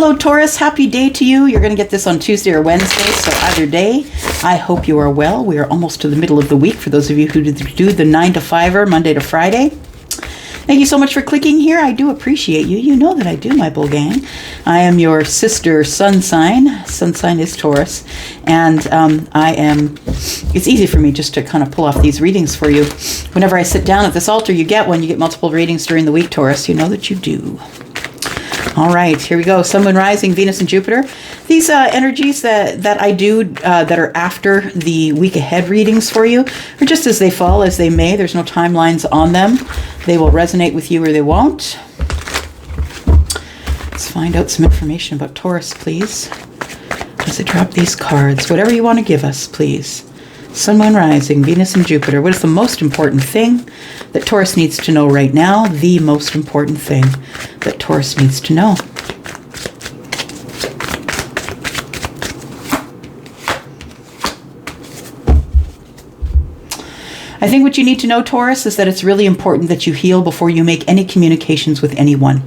Hello, Taurus. Happy day to you. You're going to get this on Tuesday or Wednesday, so either day. I hope you are well. We are almost to the middle of the week for those of you who do the 9 to 5er, Monday to Friday. Thank you so much for clicking here. I do appreciate you. You know that I do, my bull gang. I am your sister sun sign. Sun sign is Taurus. And it's easy for me just to kind of pull off these readings for you. Whenever I sit down at this altar, you get one. You get multiple readings during the week, Taurus. You know that you do. All right, here we go. Sun, Moon, Rising, Venus, and Jupiter. These energies that I do that are after the week ahead readings for you are just as they fall, as they may. There's no timelines on them. They will resonate with you or they won't. Let's find out some information about Taurus, please. As I drop these cards, whatever you want to give us, please. Sun, Moon, Rising, Venus, and Jupiter. What is the most important thing that Taurus needs to know right now? The most important thing that Taurus needs to know. I think what you need to know, Taurus, is that it's really important that you heal before you make any communications with anyone,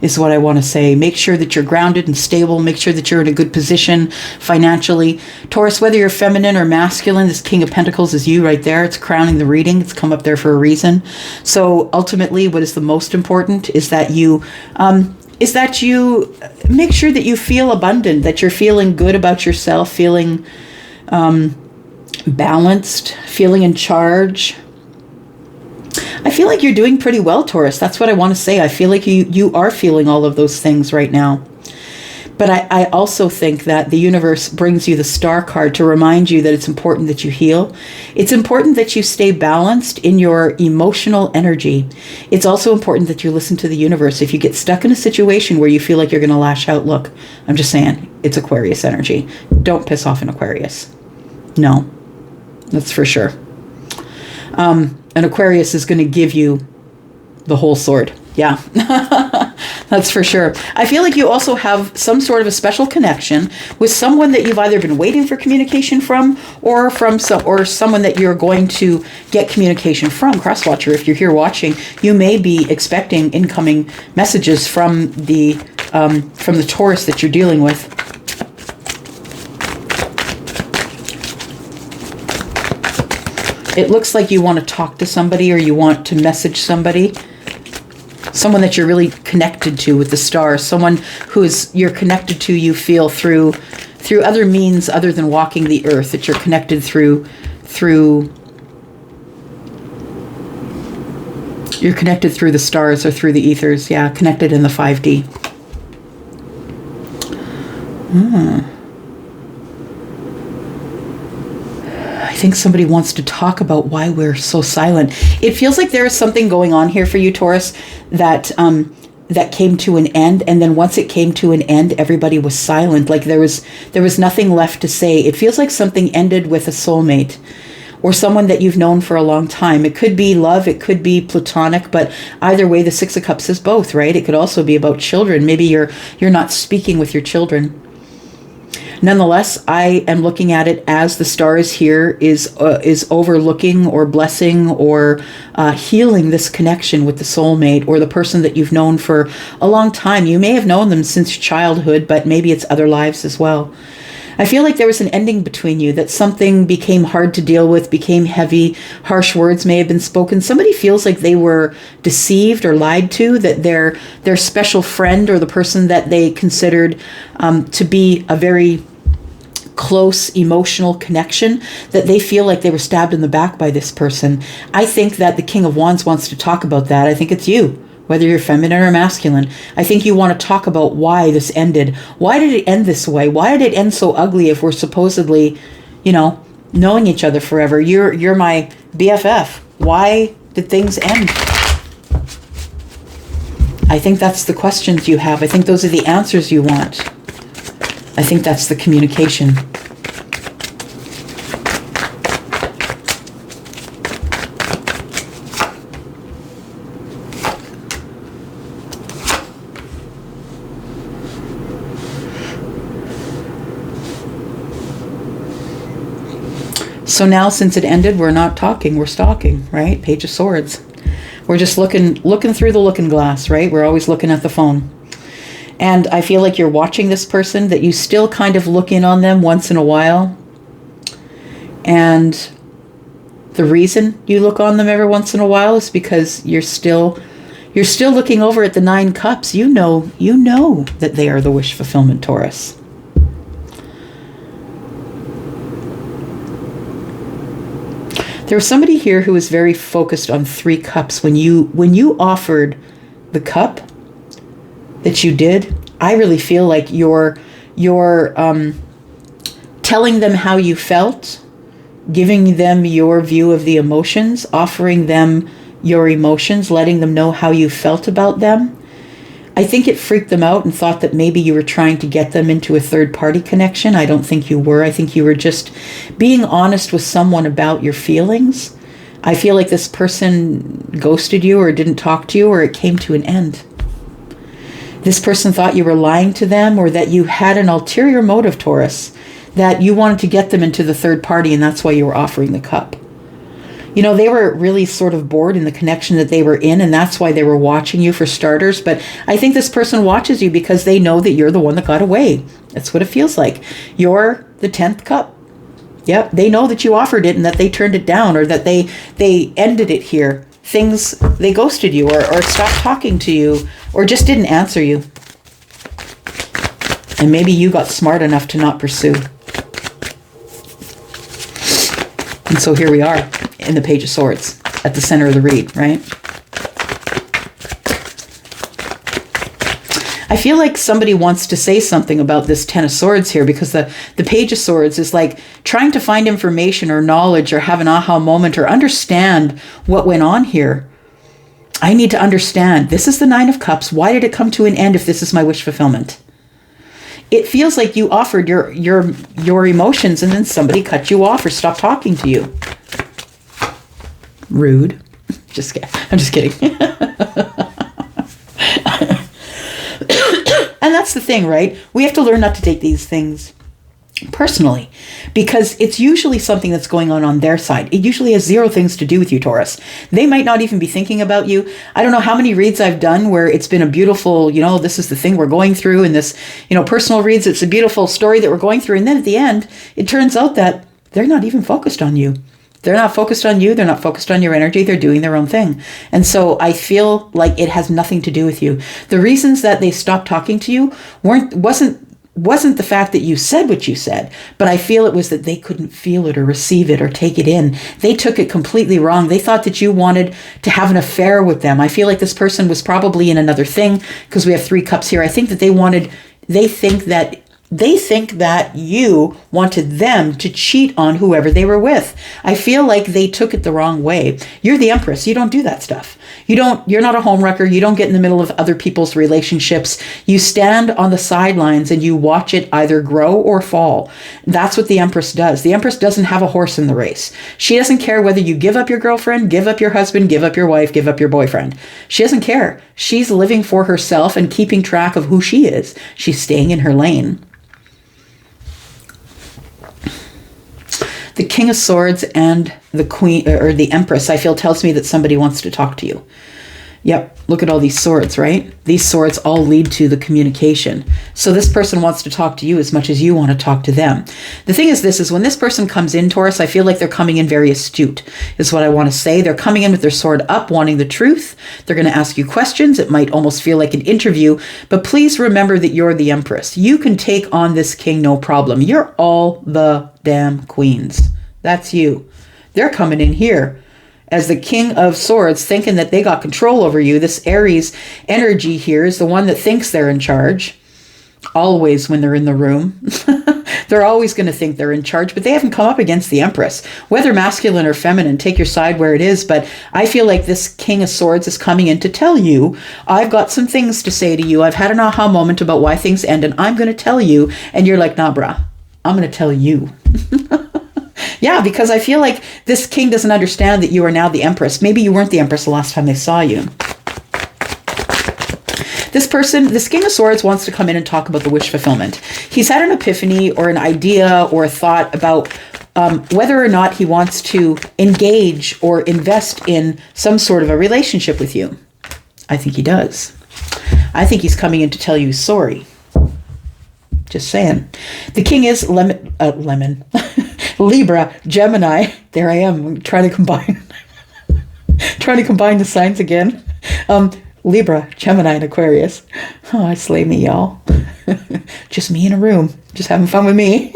is what I want to say. Make sure that you're grounded and stable. Make sure that you're in a good position financially. Taurus, whether you're feminine or masculine, this King of Pentacles is you right there. It's crowning the reading. It's come up there for a reason. So ultimately, what is the most important is that you make sure that you feel abundant, that you're feeling good about yourself, feeling balanced, feeling in charge. I feel like you're doing pretty well, Taurus. That's what I want to say. I feel like you are feeling all of those things right now. But I also think that the universe brings you the star card to remind you that it's important that you heal. It's important that you stay balanced in your emotional energy. It's also important that you listen to the universe. If you get stuck in a situation where you feel like you're going to lash out, look, I'm just saying, it's Aquarius energy. Don't piss off an Aquarius. No, that's for sure. An Aquarius is going to give you the whole sword. Yeah, that's for sure. I feel like you also have some sort of a special connection with someone that you've either been waiting for communication from or someone that you're going to get communication from. Crosswatcher, if you're here watching, you may be expecting incoming messages from the Taurus that you're dealing with. It looks like you want to talk to somebody or you want to message somebody. Someone that you're really connected to with the stars. Someone you're connected to, you feel through other means other than walking the earth. That you're connected through you're connected through the stars or through the ethers. Yeah, connected in the 5D. I think somebody wants to talk about why we're so silent. It feels like there is something going on here for you, Taurus, that came to an end, and then once it came to an end, everybody was silent. Like there was nothing left to say. It feels like something ended with a soulmate or someone that you've known for a long time. It could be love, it could be platonic, but either way, the Six of Cups is both, right? It could also be about children. Maybe you're not speaking with your children. Nonetheless, I am looking at it as the stars here is overlooking or blessing or healing this connection with the soulmate or the person that you've known for a long time. You may have known them since childhood, but maybe it's other lives as well. I feel like there was an ending between you, that something became hard to deal with, became heavy, harsh words may have been spoken. Somebody feels like they were deceived or lied to, that their special friend or the person that they considered to be a very close emotional connection, that they feel like they were stabbed in the back by this person. I think that the King of Wands wants to talk about that. I think it's you. Whether you're feminine or masculine, I think you want to talk about why this ended. Why did it end this way? Why did it end so ugly if we're supposedly, knowing each other forever? You're my BFF. Why did things end? I think that's the questions you have. I think those are the answers you want. I think that's the communication. So now, since it ended, we're not talking, we're stalking, right? Page of Swords. We're just looking through the looking glass, right? We're always looking at the phone. And I feel like you're watching this person, that you still kind of look in on them once in a while. And the reason you look on them every once in a while is because you're still looking over at the 9 cups. You know that they are the wish fulfillment, Taurus. There was somebody here who was very focused on 3 cups. When you offered the cup that you did, I really feel like you're telling them how you felt, giving them your view of the emotions, offering them your emotions, letting them know how you felt about them. I think it freaked them out and thought that maybe you were trying to get them into a third-party connection. I don't think you were. I think you were just being honest with someone about your feelings. I feel like this person ghosted you or didn't talk to you, or it came to an end. This person thought you were lying to them, or that you had an ulterior motive, Taurus, that you wanted to get them into the third party, and that's why you were offering the cup. You know, they were really sort of bored in the connection that they were in, and that's why they were watching you, for starters. But I think this person watches you because they know that you're the one that got away. That's what it feels like. You're the 10th cup. Yep, they know that you offered it and that they turned it down, or that they ended it here. They ghosted you, or stopped talking to you, or just didn't answer you. And maybe you got smart enough to not pursue. And so here we are in the Page of Swords at the center of the read, right? I feel like somebody wants to say something about this 10 of Swords here, because the Page of Swords is like trying to find information or knowledge or have an aha moment or understand what went on here. I need to understand. This is the 9 of Cups. Why did it come to an end if this is my wish fulfillment? It feels like you offered your emotions and then somebody cut you off or stopped talking to you. Rude. I'm just kidding. And that's the thing, right? We have to learn not to take these things personally, because it's usually something that's going on their side. It usually has 0 things to do with you, Taurus. They might not even be thinking about you. I don't know how many reads I've done where it's been a beautiful, this is the thing we're going through, and this, personal reads, it's a beautiful story that we're going through. And then at the end, it turns out that they're not even focused on you. They're not focused on you. They're not focused on your energy. They're doing their own thing. And so I feel like it has nothing to do with you. The reasons that they stopped talking to you wasn't the fact that you said what you said, but I feel it was that they couldn't feel it or receive it or take it in. They took it completely wrong. They thought that you wanted to have an affair with them. I feel like this person was probably in another thing, because we have 3 cups here. I think that they think that you wanted them to cheat on whoever they were with. I feel like they took it the wrong way. You're the Empress. You don't do that stuff. You're not a homewrecker. You don't get in the middle of other people's relationships. You stand on the sidelines and you watch it either grow or fall. That's what the Empress does. The Empress doesn't have a horse in the race. She doesn't care whether you give up your girlfriend, give up your husband, give up your wife, give up your boyfriend. She doesn't care. She's living for herself and keeping track of who she is. She's staying in her lane. The King of Swords and the Queen, or the Empress, I feel tells me that somebody wants to talk to you. Yep, look at all these swords, right? These swords all lead to the communication. So this person wants to talk to you as much as you want to talk to them. The thing is this, is when this person comes in, Taurus, I feel like they're coming in very astute, is what I want to say. They're coming in with their sword up, wanting the truth. They're going to ask you questions. It might almost feel like an interview, but please remember that you're the Empress. You can take on this king, no problem. You're all the damn queens. That's you. They're coming in here as the King of Swords, thinking that they got control over you. This Aries energy here is the one that thinks they're in charge. Always when they're in the room. They're always going to think they're in charge, but they haven't come up against the Empress. Whether masculine or feminine, take your side where it is, but I feel like this King of Swords is coming in to tell you, I've got some things to say to you. I've had an aha moment about why things end, and I'm going to tell you. And you're like, nah, brah, I'm going to tell you. Yeah, because I feel like this king doesn't understand that you are now the Empress. Maybe you weren't the Empress the last time they saw you. This person, this King of Swords, wants to come in and talk about the wish fulfillment. He's had an epiphany or an idea or a thought about whether or not he wants to engage or invest in some sort of a relationship with you. I think he does. I think he's coming in to tell you sorry. Just saying. The king is Libra, Gemini. There I am trying to combine the signs again. Libra, Gemini, and Aquarius. Oh, I slay me, y'all. Just me in a room, just having fun with me.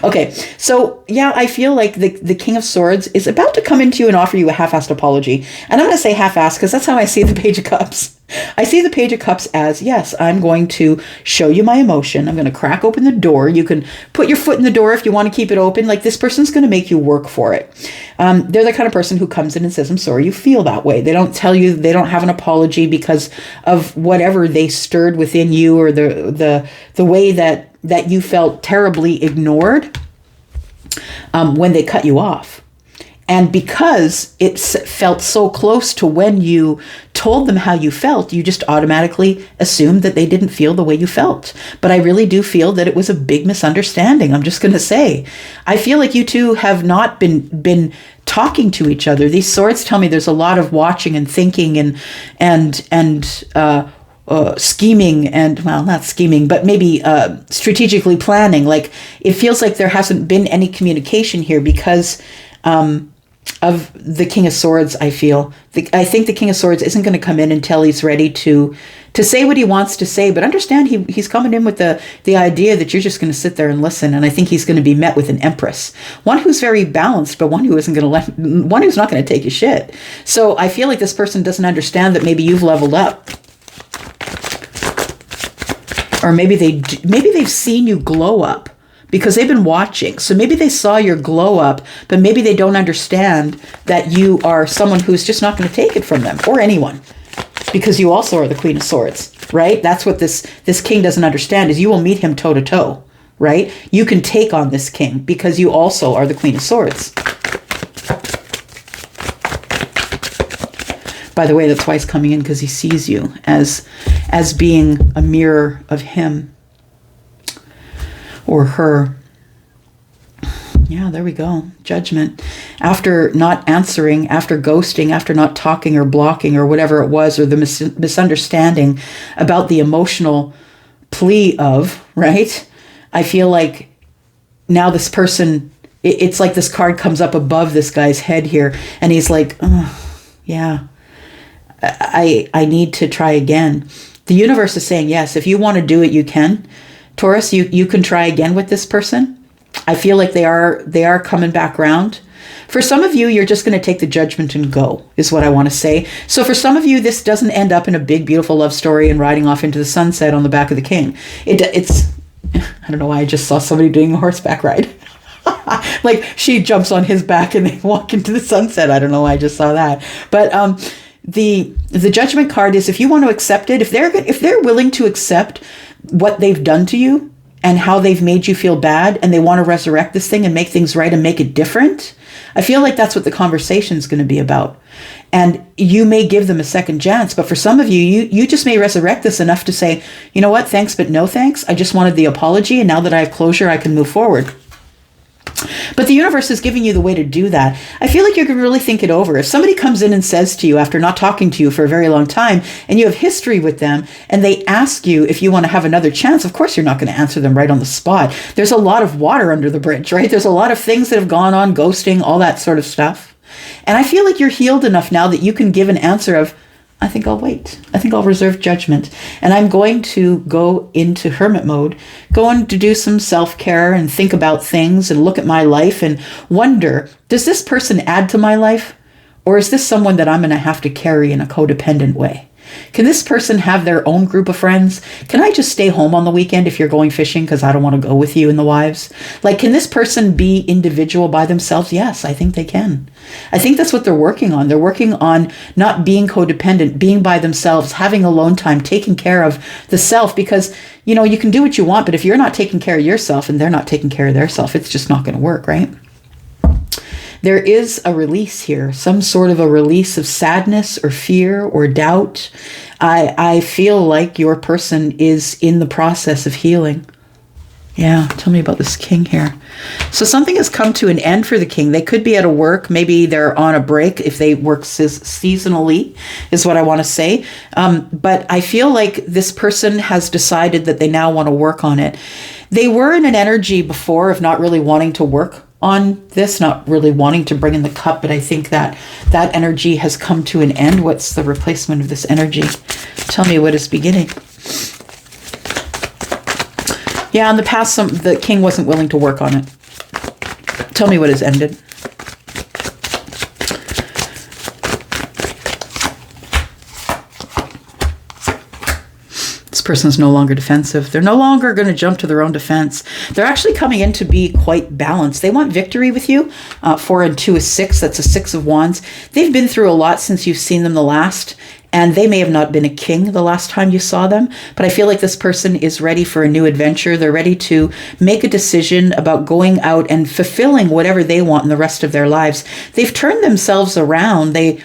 Okay, so yeah, I feel like the King of Swords is about to come into you and offer you a half-assed apology. And I'm going to say half-assed because that's how I see the Page of Cups. I see the Page of Cups as, yes, I'm going to show you my emotion. I'm going to crack open the door. You can put your foot in the door if you want to keep it open. Like, this person's going to make you work for it. They're the kind of person who comes in and says, I'm sorry you feel that way. They don't tell you, they don't have an apology because of whatever they stirred within you, or the way that you felt terribly ignored when they cut you off. And because it felt so close to when you told them how you felt, you just automatically assumed that they didn't feel the way you felt. But I really do feel that it was a big misunderstanding. I'm just going to say, I feel like you two have not been talking to each other. These swords tell me there's a lot of watching and thinking and scheming, and, well, not scheming, but maybe strategically planning. Like, it feels like there hasn't been any communication here because of the King of Swords. I think the King of Swords isn't going to come in until he's ready to say what he wants to say. But understand, he's coming in with the idea that you're just going to sit there and listen. And I think he's going to be met with an empress, one who's very balanced, but one who's not going to take your shit. So I feel like this person doesn't understand that maybe you've leveled up. Or maybe they've seen you glow up because they've been watching. So maybe they saw your glow up, but maybe they don't understand that you are someone who's just not going to take it from them, or anyone, because you also are the Queen of Swords, right? That's what this king doesn't understand, is you will meet him toe to toe, right? You can take on this king because you also are the Queen of Swords. By the way, that's why he's coming in, because he sees you as being a mirror of him or her. Yeah, there we go. Judgment. After not answering, after ghosting, after not talking or blocking or whatever it was, or the misunderstanding about the emotional plea of, right? I feel like now this person, it's like this card comes up above this guy's head here, and he's like, oh, yeah, I need to try again. The universe is saying, yes, if you want to do it, you can. Taurus, you can try again with this person. I feel like they are coming back around. For some of you, you're just going to take the judgment and go, is what I want to say. So for some of you, this doesn't end up in a big, beautiful love story and riding off into the sunset on the back of the king. It's, I don't know why I just saw somebody doing a horseback ride. Like, she jumps on his back and they walk into the sunset. I don't know why I just saw that. But the judgment card is, if you want to accept it, if they're willing to accept what they've done to you and how they've made you feel bad, and they want to resurrect this thing and make things right and make it different, I feel like that's what the conversation is going to be about. And you may give them a second chance, but for some of you, you just may resurrect this enough to say, you know what, thanks, but no thanks. I just wanted the apology, and now that I have closure, I can move forward. But the universe is giving you the way to do that. I feel like you can really think it over. If somebody comes in and says to you, after not talking to you for a very long time, and you have history with them, and they ask you if you want to have another chance, of course you're not going to answer them right on the spot. There's a lot of water under the bridge, right? There's a lot of things that have gone on, ghosting, all that sort of stuff. And I feel like you're healed enough now that you can give an answer of, I think I'll wait. I think I'll reserve judgment. And I'm going to go into hermit mode, going to do some self-care and think about things and look at my life and wonder, does this person add to my life? Or is this someone that I'm going to have to carry in a codependent way? Can this person have their own group of friends? Can I just stay home on the weekend if you're going fishing because I don't want to go with you and the wives? Like, can this person be individual by themselves? Yes, I think they can. I think that's what they're working on. They're working on not being codependent, being by themselves, having alone time, taking care of the self, because, you know, you can do what you want, but if you're not taking care of yourself and they're not taking care of their self, it's just not going to work, right? There is a release here, some sort of a release of sadness or fear or doubt. I feel like your person is in the process of healing. Yeah, tell me about this king here. So something has come to an end for the king. They could be at a work. Maybe they're on a break if they work seasonally, is what I want to say. But I feel like this person has decided that they now want to work on it. They were in an energy before of not really wanting to work on this, not really wanting to bring in the cup, but I think that that energy has come to an end. What's the replacement of this energy? Tell me what is beginning. Yeah, in the past, the king wasn't willing to work on it. Tell me what has ended. This person's no longer defensive. They're no longer going to jump to their own defense. They're actually coming in to be quite balanced. They want victory with you. 4 and 2 is 6. That's a 6 of wands. They've been through a lot since you've seen them the last. And they may have not been a king the last time you saw them, but I feel like this person is ready for a new adventure. They're ready to make a decision about going out and fulfilling whatever they want in the rest of their lives. They've turned themselves around. They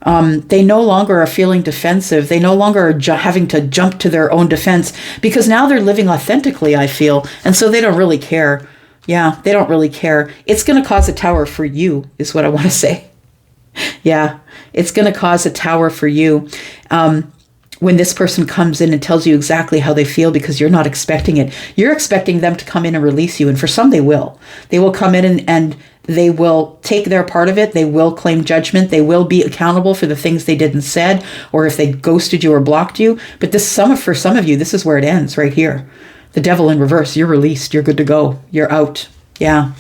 no longer are feeling defensive. They no longer are having to jump to their own defense because now they're living authentically, I feel. And so they don't really care. Yeah, they don't really care. It's going to cause a tower for you, is what I want to say. Yeah, it's going to cause a tower for you when this person comes in and tells you exactly how they feel because you're not expecting it. You're expecting them to come in and release you. And for some, they will. They will come in and they will take their part of it. They will claim judgment. They will be accountable for the things they did and said, or if they ghosted you or blocked you. But for some of you, this is where it ends right here. The devil in reverse. You're released. You're good to go. You're out. Yeah.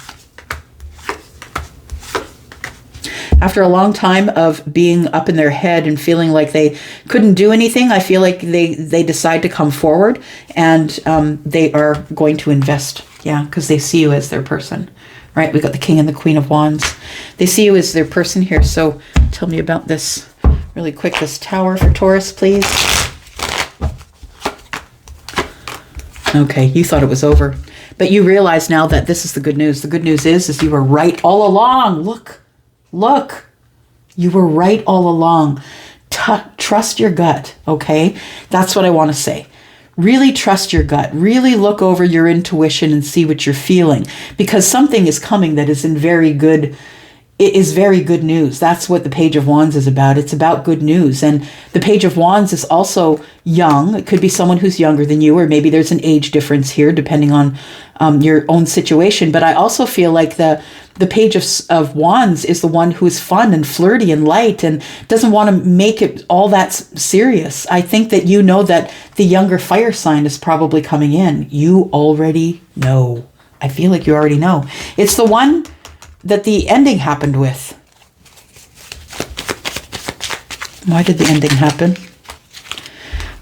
After a long time of being up in their head and feeling like they couldn't do anything, I feel like they decide to come forward and they are going to invest. Yeah, because they see you as their person, right? We got the King and the Queen of Wands. They see you as their person here. So tell me about this really quick, this tower for Taurus, please. Okay, you thought it was over, but you realize now that this is the good news. The good news is you were right all along. Look, you were right all along. Trust your gut, okay? That's what I want to say. Really trust your gut. Really look over your intuition and see what you're feeling because something is coming that is very good news. That's what the Page of Wands is about. It's about good news. And the Page of Wands is also young. It could be someone who's younger than you, or maybe there's an age difference here depending on your own situation. But I also feel like the Page of Wands is the one who is fun and flirty and light and doesn't want to make it all that serious. I think that you know that the younger fire sign is probably coming in. You already know. I feel like you already know. It's the one that the ending happened with. Why did the ending happen?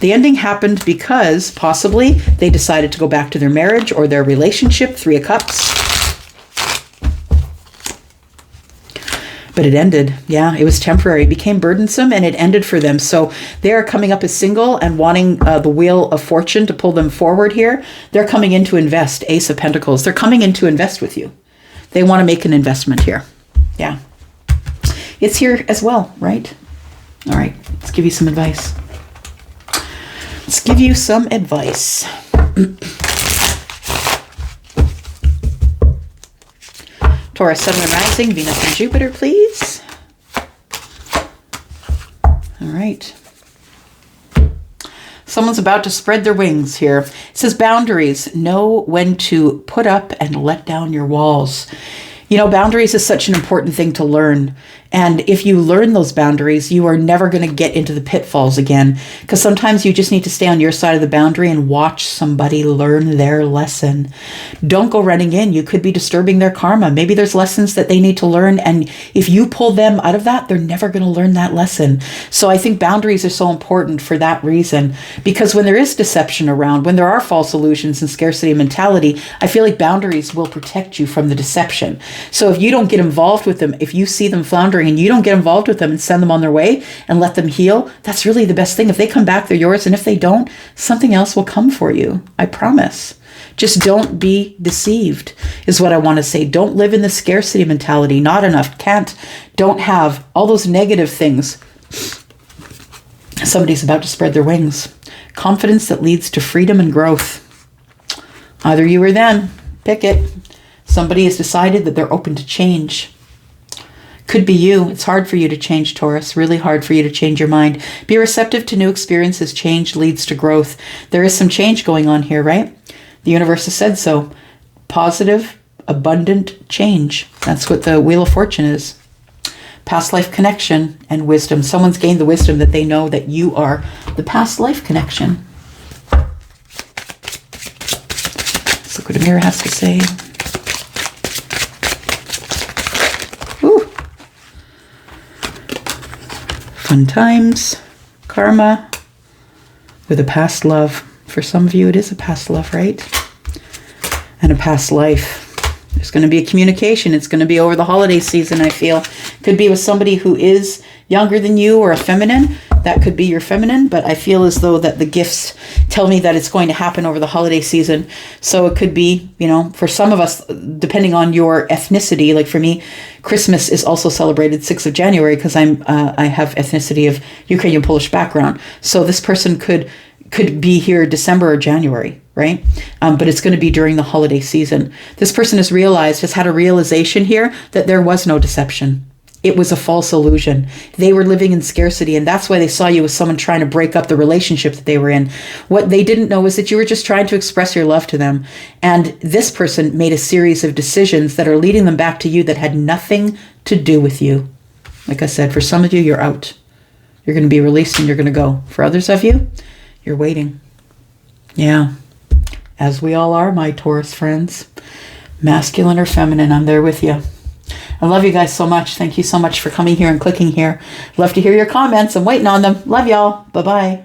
The ending happened because possibly they decided to go back to their marriage or their relationship, 3 of Cups. But it ended. Yeah, it was temporary. It became burdensome and it ended for them. So they are coming up as single and wanting the Wheel of Fortune to pull them forward here. They're coming in to invest. Ace of Pentacles. They're coming in to invest with you. They want to make an investment here. Yeah. It's here as well, right? All right. Let's give you some advice. Let's give you some advice. Taurus, Sun and Rising, Venus and Jupiter, please. All right. Someone's about to spread their wings here. It says boundaries. Know when to put up and let down your walls. You know, boundaries is such an important thing to learn. And if you learn those boundaries, you are never going to get into the pitfalls again. Because sometimes you just need to stay on your side of the boundary and watch somebody learn their lesson. Don't go running in. You could be disturbing their karma. Maybe there's lessons that they need to learn. And if you pull them out of that, they're never going to learn that lesson. So I think boundaries are so important for that reason. Because when there is deception around, when there are false illusions and scarcity mentality, I feel like boundaries will protect you from the deception. So if you don't get involved with them, if you see them floundering and you don't get involved with them and send them on their way and let them heal, that's really the best thing. If they come back, they're yours. And if they don't, something else will come for you. I promise. Just don't be deceived is what I want to say. Don't live in the scarcity mentality. Not enough, can't, don't have, all those negative things. Somebody's about to spread their wings. Confidence that leads to freedom and growth. Either you or them. Pick it. Somebody has decided that they're open to change. Could be you. It's hard for you to change, Taurus. Really hard for you to change your mind. Be receptive to new experiences. Change leads to growth. There is some change going on here, right? The universe has said so. Positive, abundant change. That's what the Wheel of Fortune is. Past life connection and wisdom. Someone's gained the wisdom that they know that you are the past life connection. Let's look what Amira has to say. Ooh. Fun times. Karma. With a past love. For some of you, it is a past love, right? And a past life. There's going to be a communication. It's going to be over the holiday season, I feel. Could be with somebody who is younger than you or a feminine. That could be your feminine, but I feel as though that the gifts tell me that it's going to happen over the holiday season. So it could be, you know, for some of us, depending on your ethnicity, like for me, Christmas is also celebrated 6th of January because I have ethnicity of Ukrainian Polish background. So this person could be here December or January, right? But it's going to be during the holiday season. This person has had a realization here that there was no deception. It was a false illusion. They were living in scarcity, and that's why they saw you as someone trying to break up the relationship that they were in. What they didn't know is that you were just trying to express your love to them. And this person made a series of decisions that are leading them back to you that had nothing to do with you. Like I said, for some of you, you're out. You're going to be released and you're going to go. For others of you, you're waiting. Yeah. As we all are, my Taurus friends. Masculine or feminine, I'm there with you. I love you guys so much. Thank you so much for coming here and clicking here. Love to hear your comments. I'm waiting on them. Love y'all. Bye-bye.